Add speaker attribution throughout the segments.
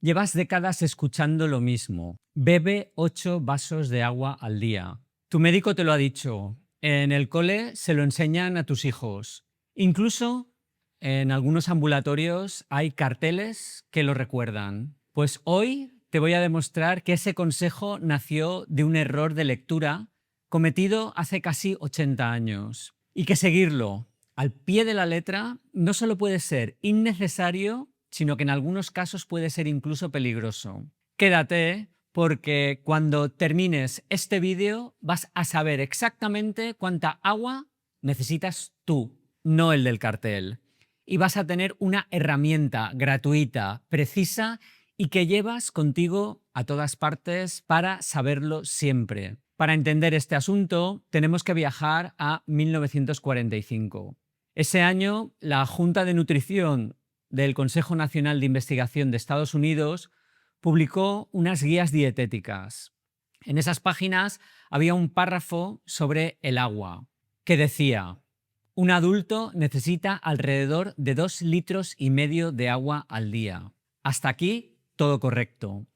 Speaker 1: Llevas décadas escuchando lo mismo. Bebe 8 vasos de agua al día. Tu médico te lo ha dicho. En el cole se lo enseñan a tus hijos. Incluso en algunos ambulatorios hay carteles que lo recuerdan. Pues hoy te voy a demostrar que ese consejo nació de un error de lectura cometido hace casi 80 años y que seguirlo al pie de la letra no solo puede ser innecesario, sino que en algunos casos puede ser incluso peligroso. Quédate porque cuando termines este vídeo vas a saber exactamente cuánta agua necesitas tú, no el del cartel. Y vas a tener una herramienta gratuita, precisa y que llevas contigo a todas partes para saberlo siempre. Para entender este asunto tenemos que viajar a 1945. Ese año, la Junta de Nutrición del Consejo Nacional de Investigación de Estados Unidos publicó unas guías dietéticas. En esas páginas había un párrafo sobre el agua que decía: un adulto necesita alrededor de 2,5 litros de agua al día. Hasta aquí todo correcto.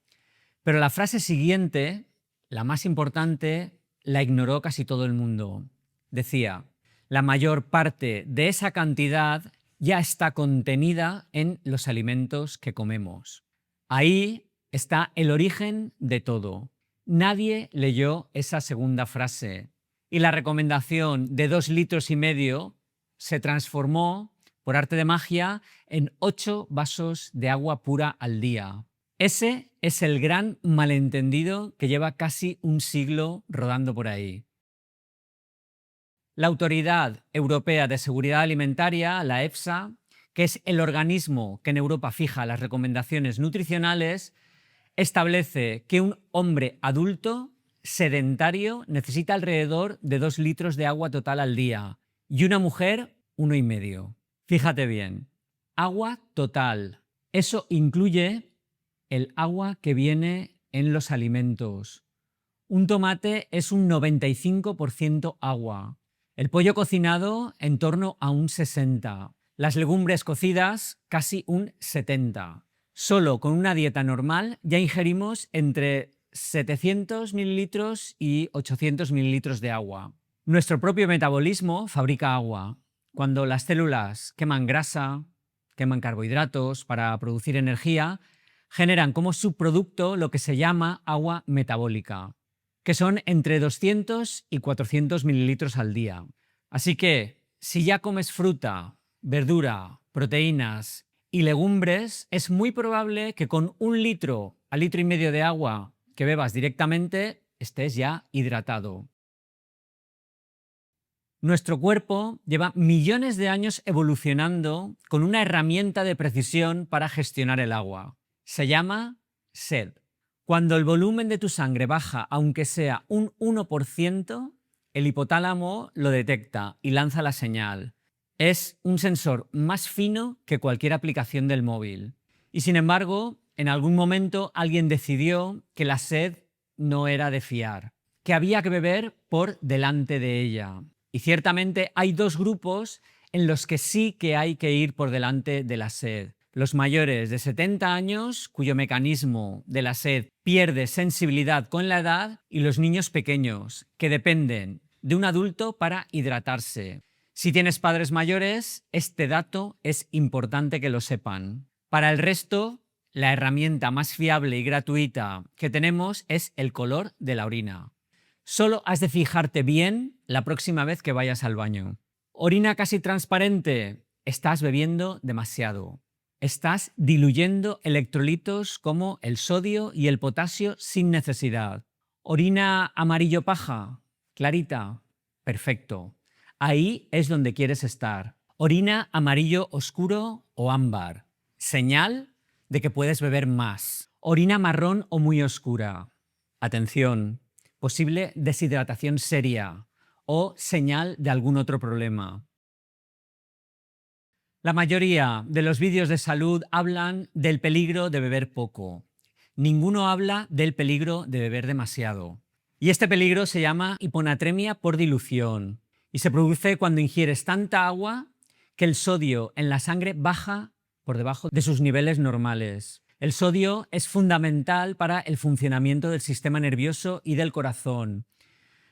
Speaker 1: Pero la frase siguiente, la más importante, la ignoró casi todo el mundo. Decía: la mayor parte de esa cantidad ya está contenida en los alimentos que comemos. Ahí está el origen de todo. Nadie leyó esa segunda frase y la recomendación de 2,5 litros se transformó, por arte de magia, en 8 vasos de agua pura al día. Ese es el gran malentendido que lleva casi un siglo rodando por ahí. La Autoridad Europea de Seguridad Alimentaria, la EFSA, que es el organismo que en Europa fija las recomendaciones nutricionales, establece que un hombre adulto sedentario necesita alrededor de 2 litros de agua total al día y una mujer 1,5. Fíjate bien, agua total. Eso incluye el agua que viene en los alimentos. Un tomate es un 95% agua. El pollo cocinado en torno a un 60%. Las legumbres cocidas casi un 70%. Solo con una dieta normal ya ingerimos entre 700 mililitros y 800 mililitros de agua. Nuestro propio metabolismo fabrica agua. Cuando las células queman grasa, queman carbohidratos para producir energía, generan como subproducto lo que se llama agua metabólica, que son entre 200 y 400 mililitros al día. Así que, si ya comes fruta, verdura, proteínas y legumbres, es muy probable que con 1 litro a 1,5 litros de agua que bebas directamente estés ya hidratado. Nuestro cuerpo lleva millones de años evolucionando con una herramienta de precisión para gestionar el agua. Se llama sed. Cuando el volumen de tu sangre baja, aunque sea un 1%, el hipotálamo lo detecta y lanza la señal. Es un sensor más fino que cualquier aplicación del móvil. Y sin embargo, en algún momento alguien decidió que la sed no era de fiar, que había que beber por delante de ella. Y ciertamente hay dos grupos en los que sí que hay que ir por delante de la sed. Los mayores de 70 años, cuyo mecanismo de la sed pierde sensibilidad con la edad, y los niños pequeños, que dependen de un adulto para hidratarse. Si tienes padres mayores, este dato es importante que lo sepan. Para el resto, la herramienta más fiable y gratuita que tenemos es el color de la orina. Solo has de fijarte bien la próxima vez que vayas al baño. Orina casi transparente, estás bebiendo demasiado. Estás diluyendo electrolitos como el sodio y el potasio sin necesidad. Orina amarillo paja, clarita, perfecto. Ahí es donde quieres estar. Orina amarillo oscuro o ámbar, señal de que puedes beber más. Orina marrón o muy oscura, atención, posible deshidratación seria o señal de algún otro problema. La mayoría de los vídeos de salud hablan del peligro de beber poco. Ninguno habla del peligro de beber demasiado. Y este peligro se llama hiponatremia por dilución y se produce cuando ingieres tanta agua que el sodio en la sangre baja por debajo de sus niveles normales. El sodio es fundamental para el funcionamiento del sistema nervioso y del corazón.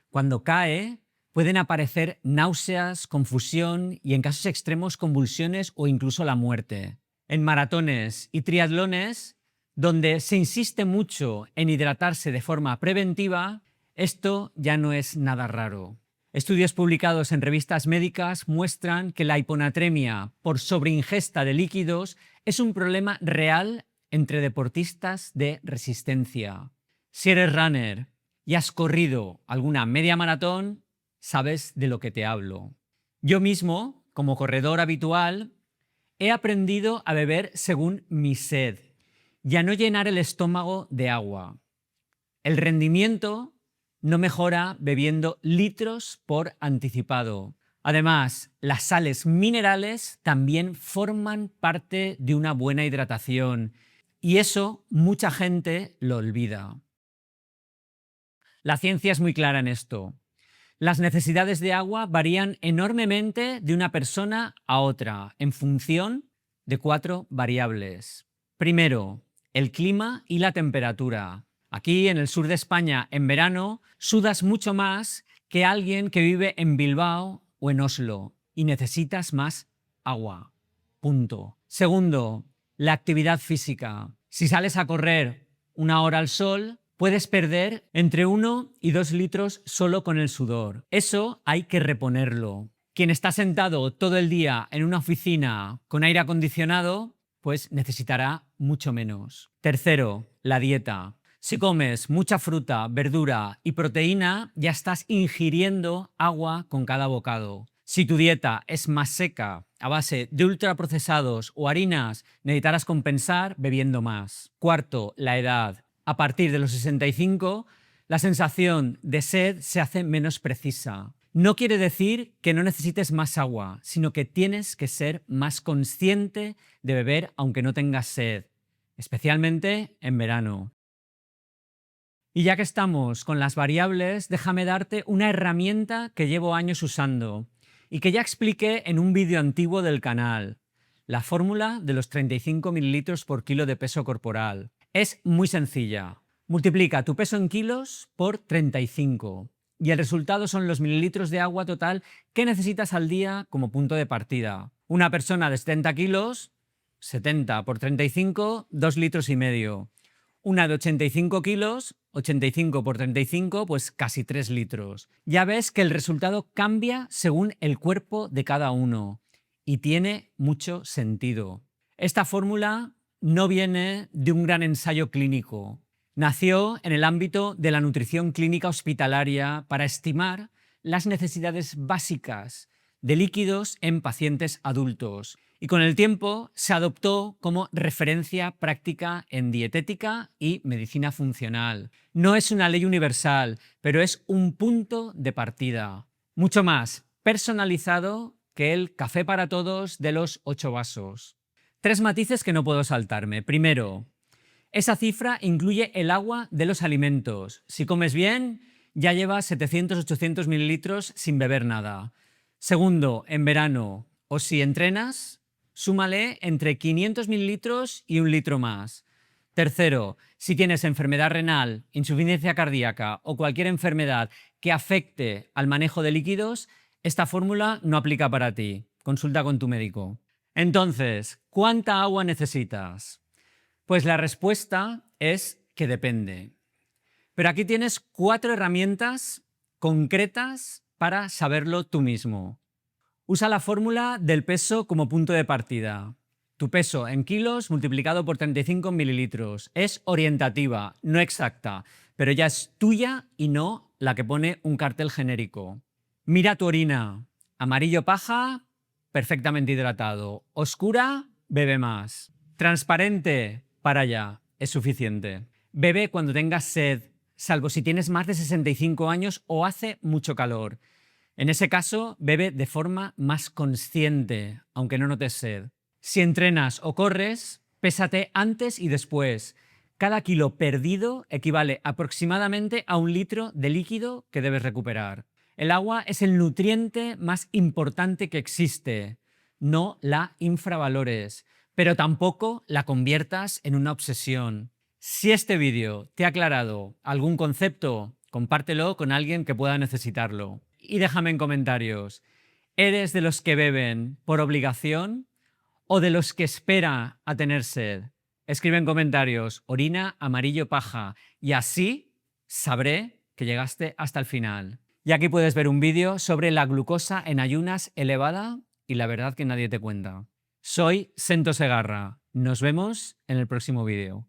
Speaker 1: Cuando cae, pueden aparecer náuseas, confusión y, en casos extremos, convulsiones o incluso la muerte. En maratones y triatlones, donde se insiste mucho en hidratarse de forma preventiva, esto ya no es nada raro. Estudios publicados en revistas médicas muestran que la hiponatremia por sobreingesta de líquidos es un problema real entre deportistas de resistencia. Si eres runner y has corrido alguna media maratón, sabes de lo que te hablo. Yo mismo, como corredor habitual, he aprendido a beber según mi sed y a no llenar el estómago de agua. El rendimiento no mejora bebiendo litros por anticipado. Además, las sales minerales también forman parte de una buena hidratación y eso mucha gente lo olvida. La ciencia es muy clara en esto. Las necesidades de agua varían enormemente de una persona a otra en función de 4 variables. Primero, el clima y la temperatura. Aquí, en el sur de España, en verano, sudas mucho más que alguien que vive en Bilbao o en Oslo y necesitas más agua. Punto. Segundo, la actividad física. Si sales a correr 1 hora al sol, puedes perder entre 1 y 2 litros solo con el sudor. Eso hay que reponerlo. Quien está sentado todo el día en una oficina con aire acondicionado, pues necesitará mucho menos. Tercero, la dieta. Si comes mucha fruta, verdura y proteína, ya estás ingiriendo agua con cada bocado. Si tu dieta es más seca, a base de ultraprocesados o harinas, necesitarás compensar bebiendo más. Cuarto, la edad. A partir de los 65, la sensación de sed se hace menos precisa. No quiere decir que no necesites más agua, sino que tienes que ser más consciente de beber aunque no tengas sed, especialmente en verano. Y ya que estamos con las variables, déjame darte una herramienta que llevo años usando y que ya expliqué en un vídeo antiguo del canal, la fórmula de los 35 mililitros por kilo de peso corporal. Es muy sencilla. Multiplica tu peso en kilos por 35 y el resultado son los mililitros de agua total que necesitas al día como punto de partida. Una persona de 70 kilos, 70 por 35, 2 litros y medio. Una de 85 kilos, 85 por 35, pues casi 3 litros. Ya ves que el resultado cambia según el cuerpo de cada uno y tiene mucho sentido. Esta fórmula no viene de un gran ensayo clínico. Nació en el ámbito de la nutrición clínica hospitalaria para estimar las necesidades básicas de líquidos en pacientes adultos. Y con el tiempo se adoptó como referencia práctica en dietética y medicina funcional. No es una ley universal, pero es un punto de partida. Mucho más personalizado que el café para todos de los 8 vasos. 3 matices que no puedo saltarme. Primero, esa cifra incluye el agua de los alimentos. Si comes bien, ya llevas 700-800 mililitros sin beber nada. Segundo, en verano o si entrenas, súmale entre 500 mililitros y 1 litro más. Tercero, si tienes enfermedad renal, insuficiencia cardíaca o cualquier enfermedad que afecte al manejo de líquidos, esta fórmula no aplica para ti. Consulta con tu médico. Entonces, ¿cuánta agua necesitas? Pues la respuesta es que depende. Pero aquí tienes 4 herramientas concretas para saberlo tú mismo. Usa la fórmula del peso como punto de partida. Tu peso en kilos multiplicado por 35 mililitros. Es orientativa, no exacta, pero ya es tuya y no la que pone un cartel genérico. Mira tu orina. Amarillo paja, perfectamente hidratado. Oscura, bebe más. Transparente, para allá, es suficiente. Bebe cuando tengas sed, salvo si tienes más de 65 años o hace mucho calor. En ese caso, bebe de forma más consciente, aunque no notes sed. Si entrenas o corres, pésate antes y después. Cada kilo perdido equivale aproximadamente a 1 litro de líquido que debes recuperar. El agua es el nutriente más importante que existe. No la infravalores. pero tampoco la conviertas en una obsesión. Si este vídeo te ha aclarado algún concepto, compártelo con alguien que pueda necesitarlo. Y déjame en comentarios, ¿eres de los que beben por obligación o de los que espera a tener sed? Escribe en comentarios, orina, amarillo, paja, y así sabré que llegaste hasta el final. Y aquí puedes ver un vídeo sobre la glucosa en ayunas elevada y la verdad que nadie te cuenta. Soy Sento Segarra. Nos vemos en el próximo vídeo.